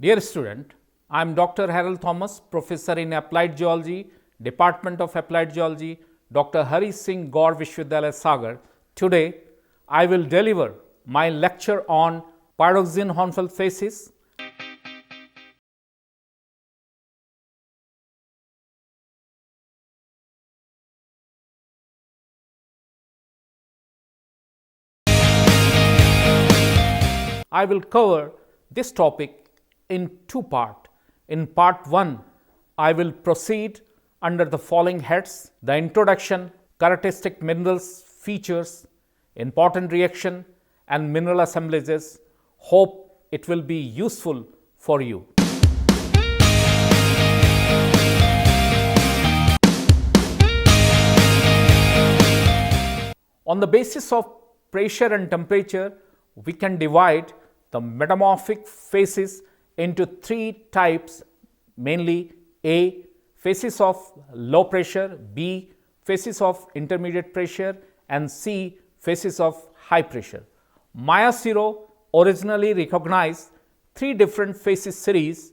Dear student, I am Dr. Harold Thomas, Professor in Applied Geology, Department of Applied Geology, Dr. Hari Singh Gaur Vishwavidyalaya Sagar. Today, I will deliver my lecture on pyroxene Hornfels facies. I will cover this topic in two parts. In part 1, I will proceed under the following heads: the introduction, characteristic minerals, features, important reaction and mineral assemblages. Hope it will be useful for you. On the basis of pressure and temperature, we can divide the metamorphic facies into three types, mainly A. Facies of low pressure, B. Facies of intermediate pressure, and C. Facies of high pressure. Maya Siro originally recognized three different facies series.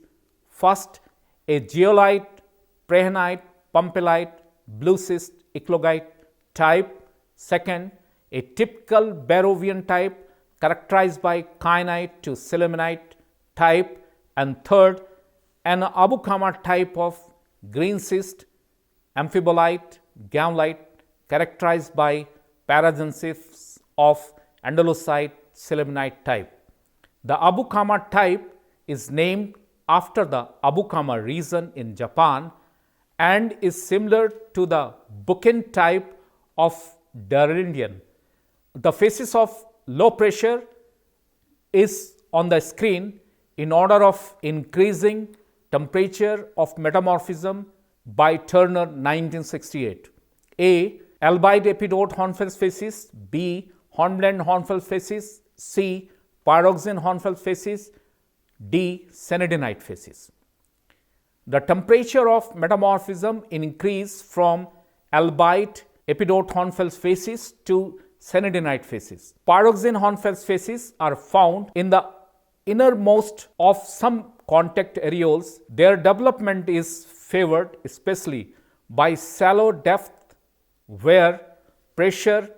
First, a geolite, prehenite, pumpelite, blue schist, eclogite type. Second, a typical Barrovian type characterized by kyanite to sillimanite type, and third, an Abukama type of green schist, amphibolite, gammalite characterized by paragenesis of andalusite sillimanite type. The Abukama type is named after the Abukama region in Japan and is similar to the Buchan type of Darindian. The facies of low pressure is on the screen in order of increasing temperature of metamorphism by Turner 1968. A. Albite epidote Hornfels facies, B. Hornblende Hornfels facies, C. Pyroxene Hornfels facies, D. Cyanidinite facies. The temperature of metamorphism increase from albite epidote Hornfels facies to cyanidinite facies. Pyroxene Hornfels facies are found in the innermost of some contact areoles. Their development is favored especially by shallow depth where pressure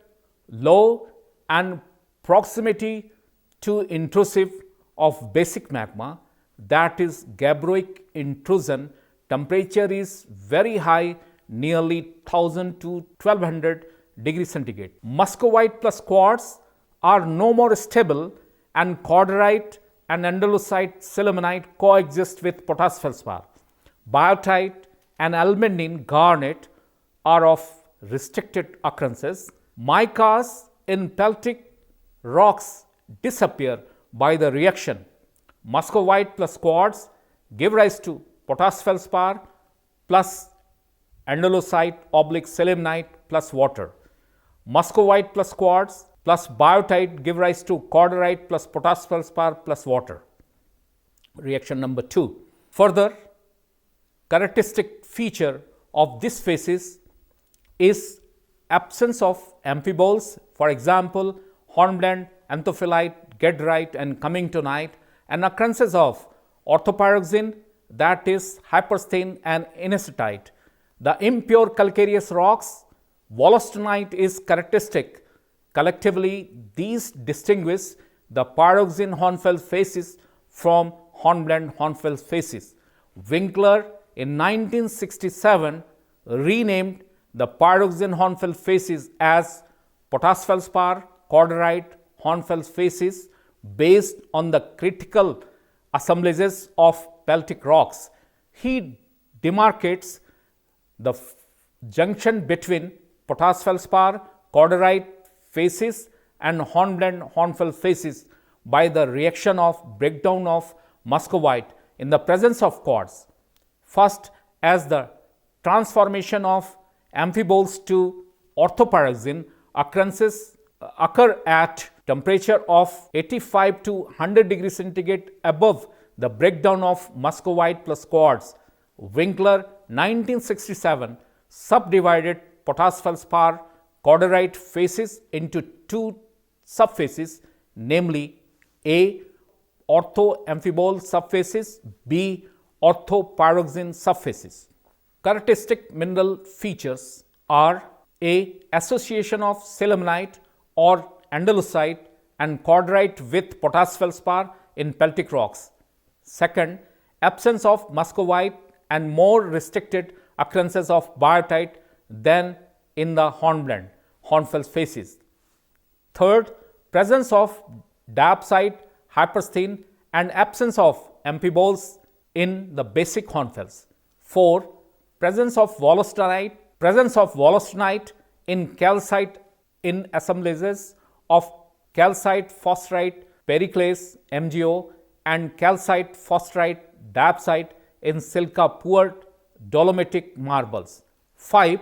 low and proximity to intrusive of basic magma, that is gabbroic intrusion. Temperature is very high, nearly 1000 to 1200 degrees centigrade. Muscovite plus quartz are no more stable, and cordierite and andalusite sillimanite coexist with potash feldspar. Biotite and almandine garnet are of restricted occurrences. Micas in peltic rocks disappear by the reaction. Muscovite plus quartz give rise to potash feldspar plus andalusite / sillimanite plus water. Muscovite plus quartz plus biotite give rise to cordierite plus potash feldspar plus water. Reaction number 2. Further characteristic feature of this facies is absence of amphiboles, for example, hornblende, anthophyllite, gedderite and cummingtonite, and occurrences of orthopyroxene, that is hypersthene and inesitite. The impure calcareous rocks, wollastonite is characteristic. Collectively, these distinguish the pyroxene Hornfels facies from hornblende Hornfels facies. Winkler in 1967 renamed the pyroxene Hornfels facies as potash feldspar cordierite Hornfels facies based on the critical assemblages of peltic rocks. He demarcates the junction between potash feldspar cordierite facies and hornblende Hornfels facies by the reaction of breakdown of muscovite in the presence of quartz. First, as the transformation of amphiboles to orthopyroxene, occurrences occur at temperature of 85 to 100 degrees centigrade above the breakdown of muscovite plus quartz. Winkler 1967 subdivided potash feldspar cordierite facies into two subfacies, namely A. ortho-amphibole subfaces, B. ortho-pyroxene subfaces. Characteristic mineral features are A. Association of sillimanite or andalusite and cordierite with potash feldspar in peltic rocks. Second, absence of muscovite and more restricted occurrences of biotite than in the hornblende, Hornfels facies. Third, presence of diopside, hypersthene and absence of amphiboles in the basic hornfels. 4. Presence of wollastonite in calcite in assemblages of calcite phosphorite periclase MgO and calcite phosphorite diopside in silica poor dolomitic marbles. 5.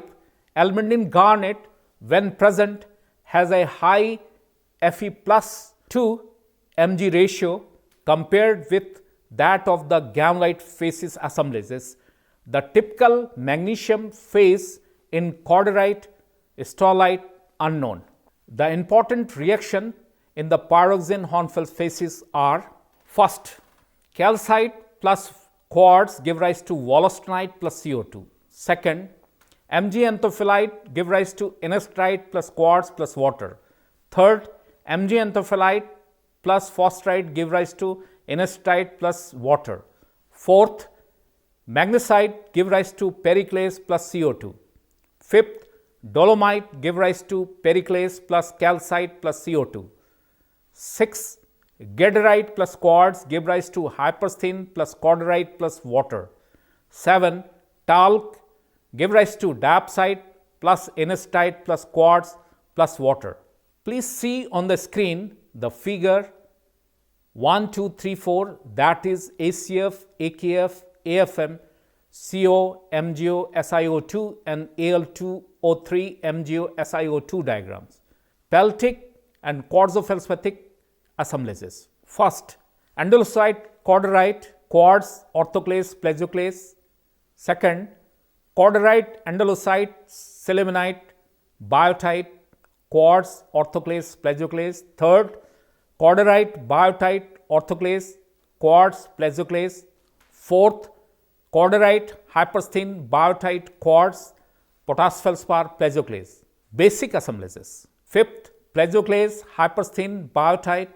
Almandine garnet when present has a high Fe plus to Mg ratio compared with that of the gammalite facies assemblages. The typical magnesium phase in cordierite stellite unknown. The important reaction in the pyroxene Hornfels facies are: first, calcite plus quartz give rise to wollastonite plus CO2. Second, Mg anthophyllite give rise to inestrite plus quartz plus water. Third, Mg anthophyllite plus phosphorite give rise to inestrite plus water. Fourth, magnesite give rise to periclase plus CO2. Fifth, dolomite give rise to periclase plus calcite plus CO2. Sixth, gaderite plus quartz give rise to hypersthene plus cordierite plus water. 7. Talc give rise to diopside plus inestrite plus quartz plus water. Please see on the screen the figure 1, 2, 3, 4, that is ACF, AKF, AFM, CO, MgO, SiO2 and Al2O3 MgO, SiO2 diagrams. Peltic and quartzofeldspathik assemblages. First, andalusite, cordierite, quartz, orthoclase, plagioclase. Second, cordierite, andalusite, sillimanite, biotite, quartz, orthoclase, plagioclase. Third, cordierite, biotite, orthoclase, quartz, plagioclase. Fourth, cordierite, hypersthene, biotite, quartz, potash feldspar, plagioclase. Basic assemblages. Fifth, plagioclase, hypersthene, biotite.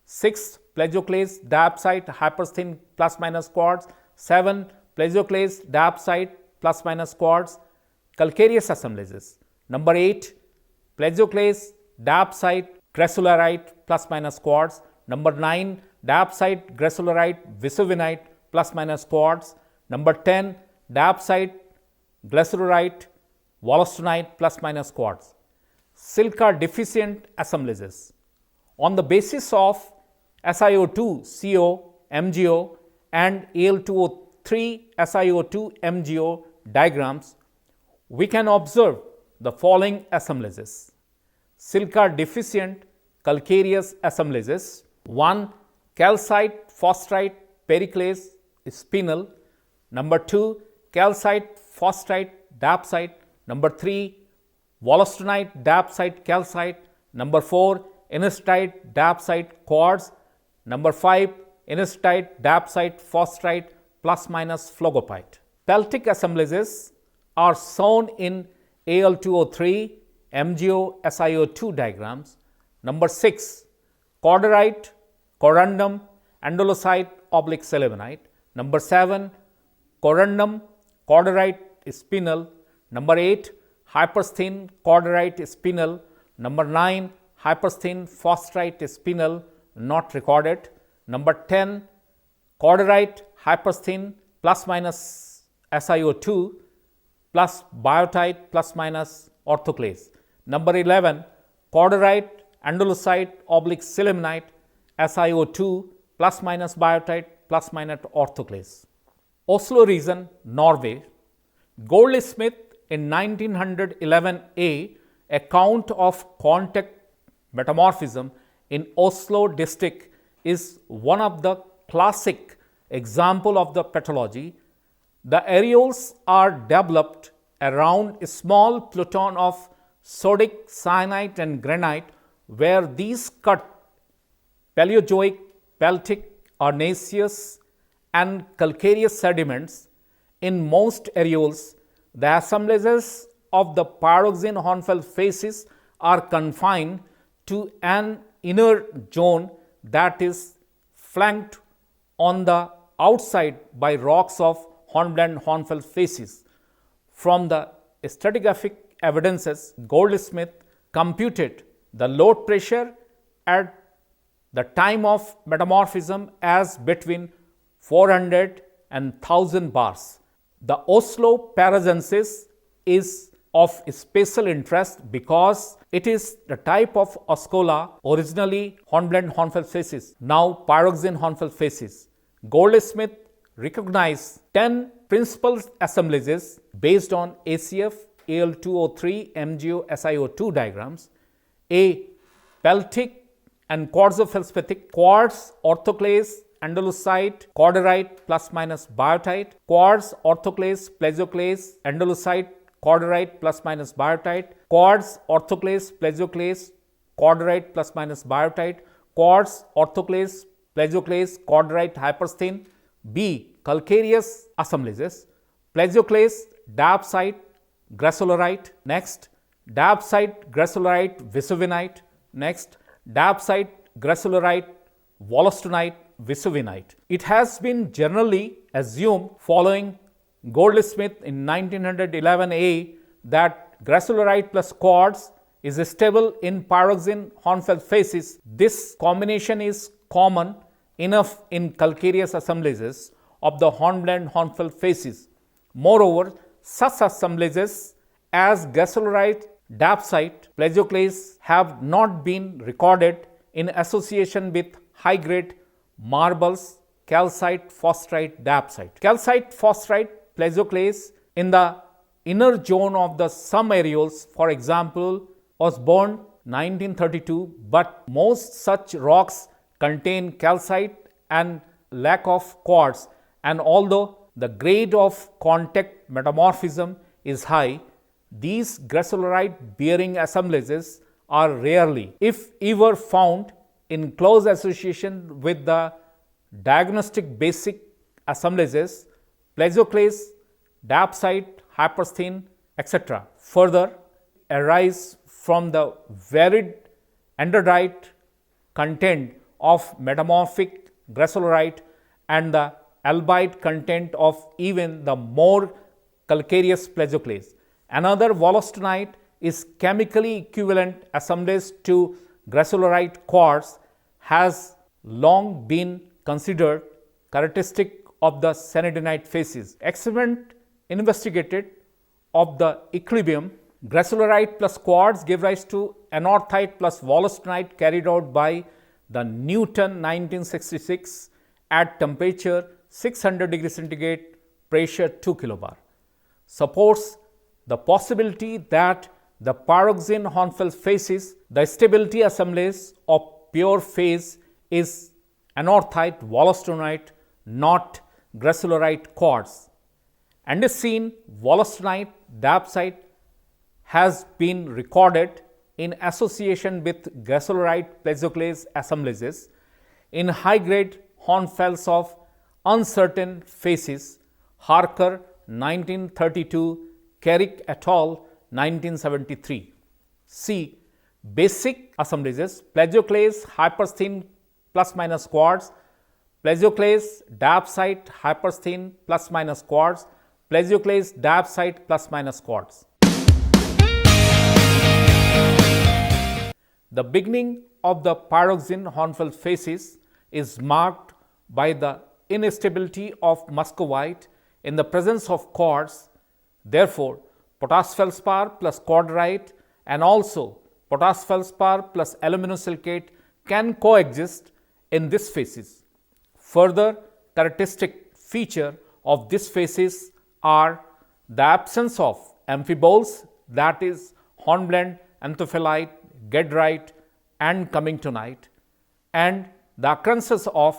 Sixth, plagioclase, diopside, hypersthene, plus minus quartz. 7. Plagioclase, diopside, plus minus quartz. Calcareous assemblages. Number 8, plagioclase, diopside, gracilorite, plus minus quartz. Number 9, diopside, gracilorite, vesuvinite, plus minus quartz. Number 10, diopside, gracilorite, wollastonite, plus minus quartz. Silica deficient assemblages. On the basis of SiO2, CO, MgO and Al2O3 SiO2 MgO diagrams, we can observe the following assemblages. Silica deficient calcareous assemblages. 1. Calcite phosphorite periclase spinel. Number 2. Calcite phosphorite diopside. Number 3. Wollastonite diopside calcite. Number 4. Inestrite diopside quartz. Number 5. Inestrite diopside phosphorite plus minus phlogopite. Peltic assemblages are shown in Al2O3 MgO SiO2 diagrams. Number 6. Cordierite, corundum, andalusite oblique sillimanite. Number 7. Corundum, cordierite spinel. Number 8. Hypersthene cordierite spinel. Number 9. Hypersthene phosphorite spinel, not recorded. Number 10. Cordierite hypersthene plus minus SiO2 plus biotite plus minus orthoclase. Number 11. Cordierite, andalusite oblique sillimanite, SiO2 plus minus biotite plus minus orthoclase. Oslo region, Norway. Goldsmith in 1911 account of contact metamorphism in Oslo district is one of the classic example of the petrology. The areoles are developed around a small pluton of sodic, cyanite and granite where these cut Paleozoic, Peltic arenaceous and calcareous sediments. In most areoles, the assemblages of the pyroxene Hornfels facies are confined to an inner zone that is flanked on the outside by rocks of hornblende Hornfels facies. From the stratigraphic evidences, Goldsmith computed the load pressure at the time of metamorphism as between 400 and 1000 bars. The Oslo paragensis is of special interest because it is the type of Oscola, originally hornblende Hornfels facies, now pyroxene Hornfels facies. Goldsmith recognized 10 principal assemblages based on ACF Al2O3 MgO SiO2 diagrams. A. Peltic and quartzofelspathic quartz orthoclase andalusite corderite plus minus biotite, quartz orthoclase plesioclase andalusite corderite plus minus biotite, quartz orthoclase plesioclase corderite plus minus biotite, quartz orthoclase plesioclase corderite hypersthene. B. Calcareous assemblages, plesioclase diapsite gracilorite, next diapsite gracilorite vesuvinite, next diapsite gracilorite wollastonite vesuvinite. It has been generally assumed following Goldsmith in 1911a that gracilorite plus quartz is stable in pyroxene Hornfels facies. This combination is common enough in calcareous assemblages of the hornblende Hornfels facies. Moreover, such assemblages as gracilorite, diapsite, plesioclase have not been recorded in association with high-grade marbles, calcite, phosphorite, diapsite. Calcite, phosphorite, plesioclase in the inner zone of the some areoles, for example, Osborne 1932, but most such rocks contain calcite and lack of quartz, and although the grade of contact metamorphism is high, these gracilorite bearing assemblages are rarely, if ever, found in close association with the diagnostic basic assemblages, plesioclase, diapsite, hypersthene, etc. Further, arise from the varied andradite content of metamorphic gracilorite and the albite content of even the more calcareous plesioclase. Another wollastonite is chemically equivalent assemblage to gracilorite quartz, has long been considered characteristic of the sanidinite facies. Experiment investigated of the equilibrium gracilorite plus quartz gave rise to anorthite plus wollastonite carried out by the Newton 1966 at temperature 600 degree centigrade, pressure 2 kilobar. Supports the possibility that the pyroxene Hornfels facies, the stability assemblage of pure phase is anorthite wollastonite, not gracilorite quartz. Andesine wollastonite diapsite has been recorded in association with gracilorite plesioclase assemblages in high-grade Hornfels of uncertain facies, Harker 1932, Carrick et al. 1973. C. Basic assemblages, plesioclase, hypersthene plus minus quartz, plesioclase, diapsite, hypersthene plus minus quartz, plesioclase, diapsite plus minus quartz. The beginning of the pyroxene Hornfels facies is marked by the instability of muscovite in the presence of quartz. Therefore, potash feldspar plus corderite and also potash feldspar plus aluminosilicate can coexist in this facies. Further characteristic feature of this facies are the absence of amphiboles, that is hornblende, anthophyllite, gedrite and cummingtonite, and the occurrences of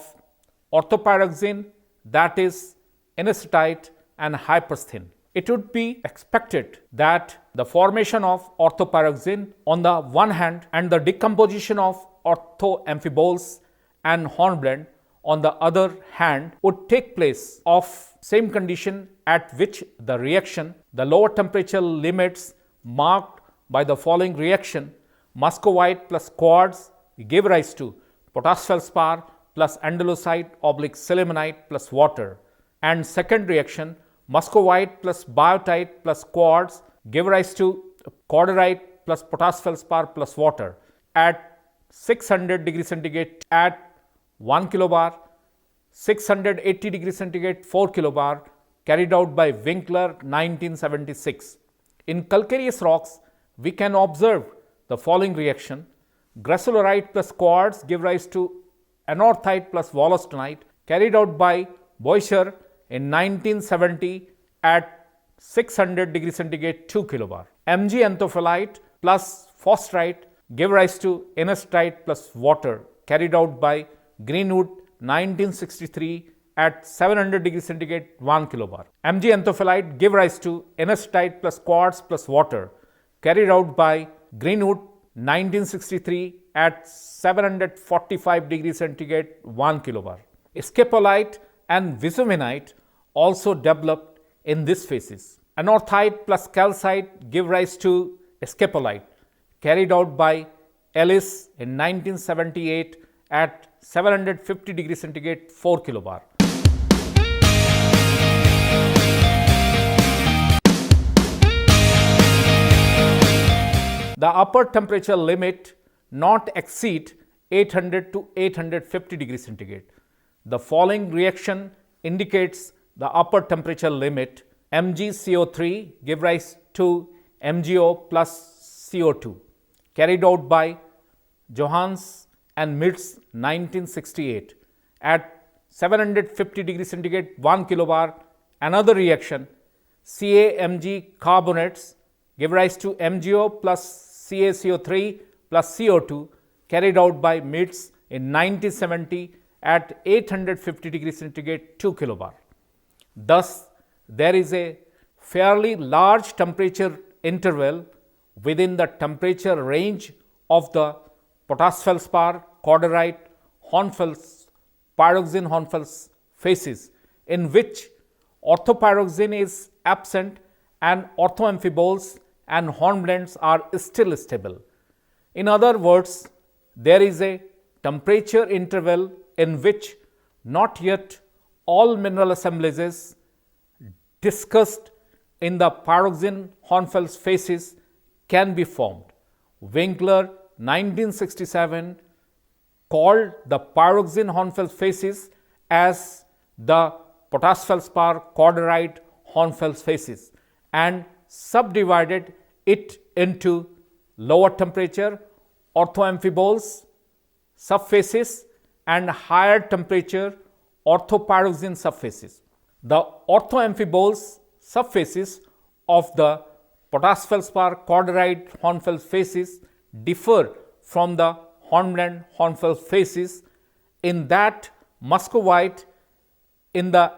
orthopyroxene, that is anisotite and hypersthene. It would be expected that the formation of orthopyroxene on the one hand and the decomposition of orthoamphiboles and hornblende on the other hand, would take place of same condition at which the reaction, the lower temperature limits marked by the following reaction, muscovite plus quartz give rise to potash feldspar plus andalusite / sillimanite plus water. And second reaction, muscovite plus biotite plus quartz give rise to cordierite plus potash feldspar plus water at 600 degrees centigrade at 1 kilobar, 680 degrees centigrade 4 kilobar, carried out by Winkler 1976. In calcareous rocks, we can observe the following reaction. Gracilorite plus quartz give rise to anorthite plus wollastonite, carried out by Boischer in 1970 at 600 degrees centigrade 2 kilobar. Mg anthophyllite plus phosphorite give rise to inertite plus water, carried out by Greenwood 1963 at 700 degrees centigrade 1 kilobar. Mg anthophyllite give rise to inertite plus quartz plus water, carried out by Greenwood 1963 at 745 degrees centigrade 1 kilobar. Scapolite and bitumenite also developed in this phases. Anorthite plus calcite give rise to scapolite, carried out by Ellis in 1978 at 750 degrees centigrade 4 kilobar. The upper temperature limit not exceed 800 to 850 degrees centigrade. The following reaction indicates the upper temperature limit. MgCO3 give rise to MgO plus CO2, carried out by Johannes and Mitz 1968 at 750 degrees centigrade 1 kilobar. Another reaction, CaMg carbonates give rise to MgO plus CaCO3 plus CO2, carried out by Mitz in 1970 at 850 degrees centigrade 2 kilobar. Thus, there is a fairly large temperature interval within the temperature range of the potash feldspar, cordierite, Hornfels, pyroxene Hornfels phases, in which orthopyroxene is absent and orthoamphiboles and hornblends are still stable. In other words, there is a temperature interval in which not yet all mineral assemblages discussed in the pyroxene Hornfels phases can be formed. Winkler 1967 called the pyroxene Hornfels phases as the potash feldspar cordierite Hornfels phases and subdivided it into lower temperature orthoamphiboles subphases and higher temperature orthopyroxene subphases. The orthoamphiboles subphases of the potash feldspar cordierite Hornfels phases differ from the hornblende Hornfels phases in that muscovite in the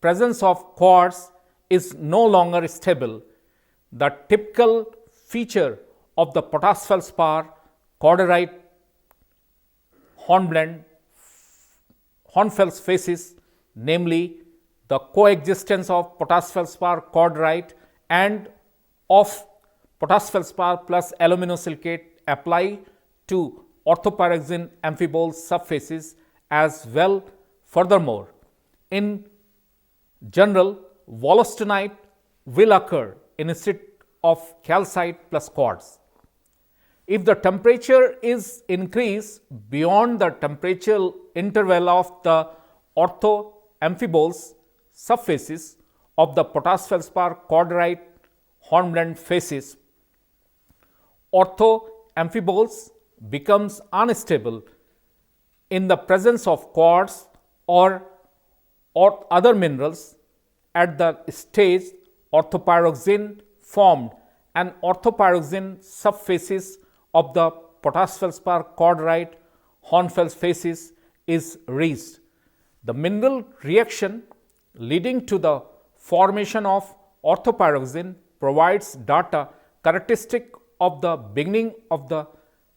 presence of quartz is no longer stable. The typical feature of the potash feldspar cordierite hornblende Hornfels phases, namely the coexistence of potash feldspar cordierite and of potash feldspar plus aluminosilicate, apply to orthopyroxene amphibole subphases as well. Furthermore, in general, wollastonite will occur instead of calcite plus quartz. If the temperature is increased beyond the temperature interval of the orthoamphiboles subphases of the potash feldspar cordierite hornblende phases, orthoamphiboles becomes unstable in the presence of quartz or other minerals. At the stage orthopyroxene formed and orthopyroxene subphases of the potash feldspar cordierite Hornfels phases is reached. The mineral reaction leading to the formation of orthopyroxene provides data characteristic of the beginning of the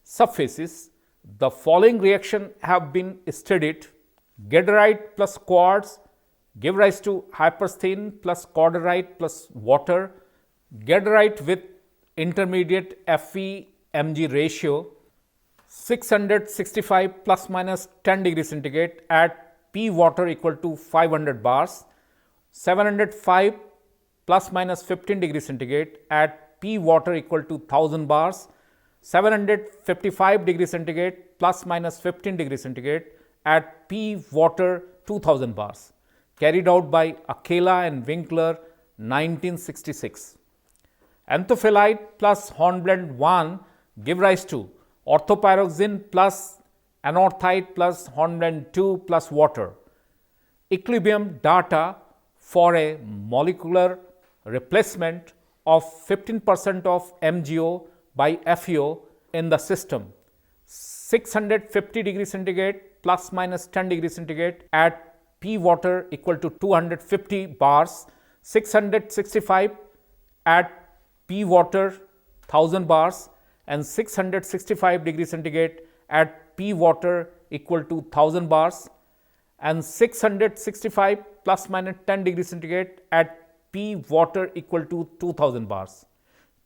subphases. The following reaction have been studied. Gaderite plus quartz give rise to hypersthene plus corderite plus water. Gaderite with intermediate Fe-Mg ratio 665 plus minus 10 degree centigrade at P water equal to 500 bars. 705 plus minus 15 degree centigrade at P water equal to 1000 bars. 755 degree centigrade plus minus 15 degree centigrade at P water 2000 bars, carried out by Akela and Winkler 1966. Anthophyllite plus hornblende 1 give rise to orthopyroxene plus anorthite plus hornblende 2 plus water. Equilibrium data for a molecular replacement of 15% of MgO by FeO in the system. 650 degree centigrade plus minus 10 degree centigrade at P water equal to 250 bars. 665 at P water 1000 bars and 665 degree centigrade at P water equal to 1000 bars and 665 plus minus 10 degree centigrade at P water equal to 2000 bars.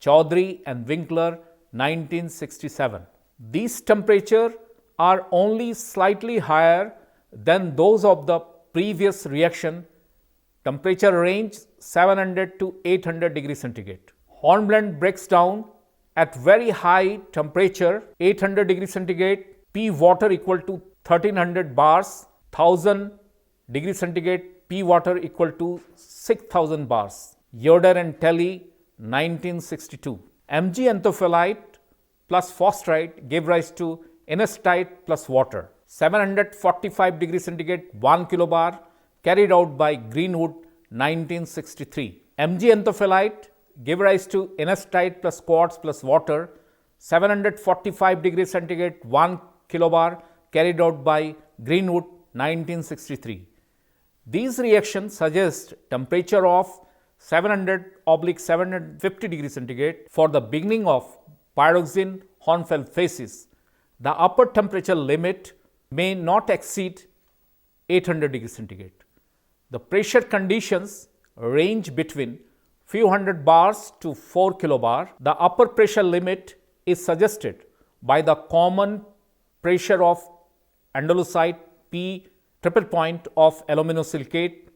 Chaudhary and Winkler 1967. These temperatures are only slightly higher than those of the previous reaction. Temperature range 700 to 800 degree centigrade. Hornblende breaks down at very high temperature 800 degree centigrade, P water equal to 1300 bars, 1000 degree centigrade, P water equal to 6000 bars. Yoder and Telly 1962. Mg anthophyllite plus phosphorite gave rise to inertite plus water. 745 degree centigrade 1 kilobar, carried out by Greenwood 1963. Mg anthophyllite gave rise to inertite plus quartz plus water. 745 degree centigrade 1 kilobar, carried out by Greenwood 1963. These reactions suggest temperature of 700/750 degree centigrade for the beginning of pyroxene Hornfels phases. The upper temperature limit may not exceed 800 degree centigrade. The pressure conditions range between few hundred bars to 4 kilobar. The upper pressure limit is suggested by the common pressure of andalusite P triple point of aluminosilicate,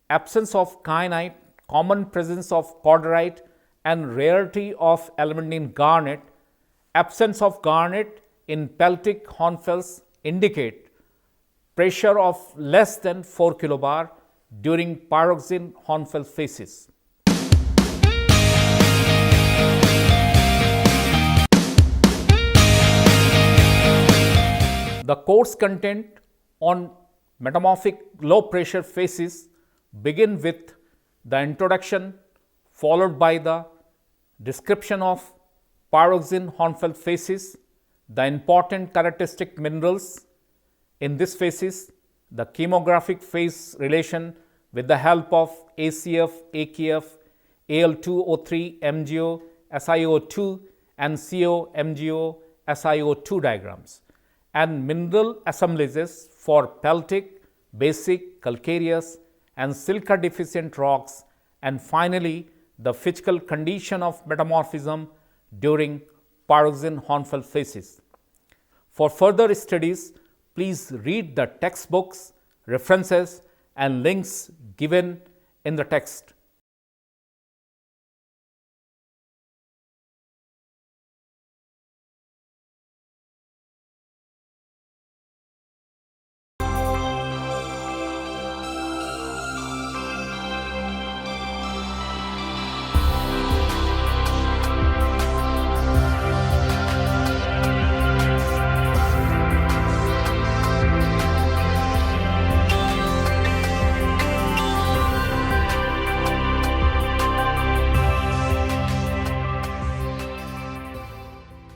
absence of kyanite, common presence of corderite and rarity of almandine garnet. Absence of garnet in peltic Hornfels indicate pressure of less than 4 kilobar during pyroxene Hornfels phases. The course content on metamorphic low pressure phases begin with the introduction, followed by the description of pyroxene Hornfels phases, the important characteristic minerals in this phases, the chemographic phase relation with the help of ACF, AKF, Al2O3, MgO, SiO2 and CO, MgO, SiO2 diagrams, and mineral assemblages for peltic, basic, calcareous and silica deficient rocks, and finally the physical condition of metamorphism during pyroxene Hornfels phases. For further studies, please read the textbooks, references and links given in the text.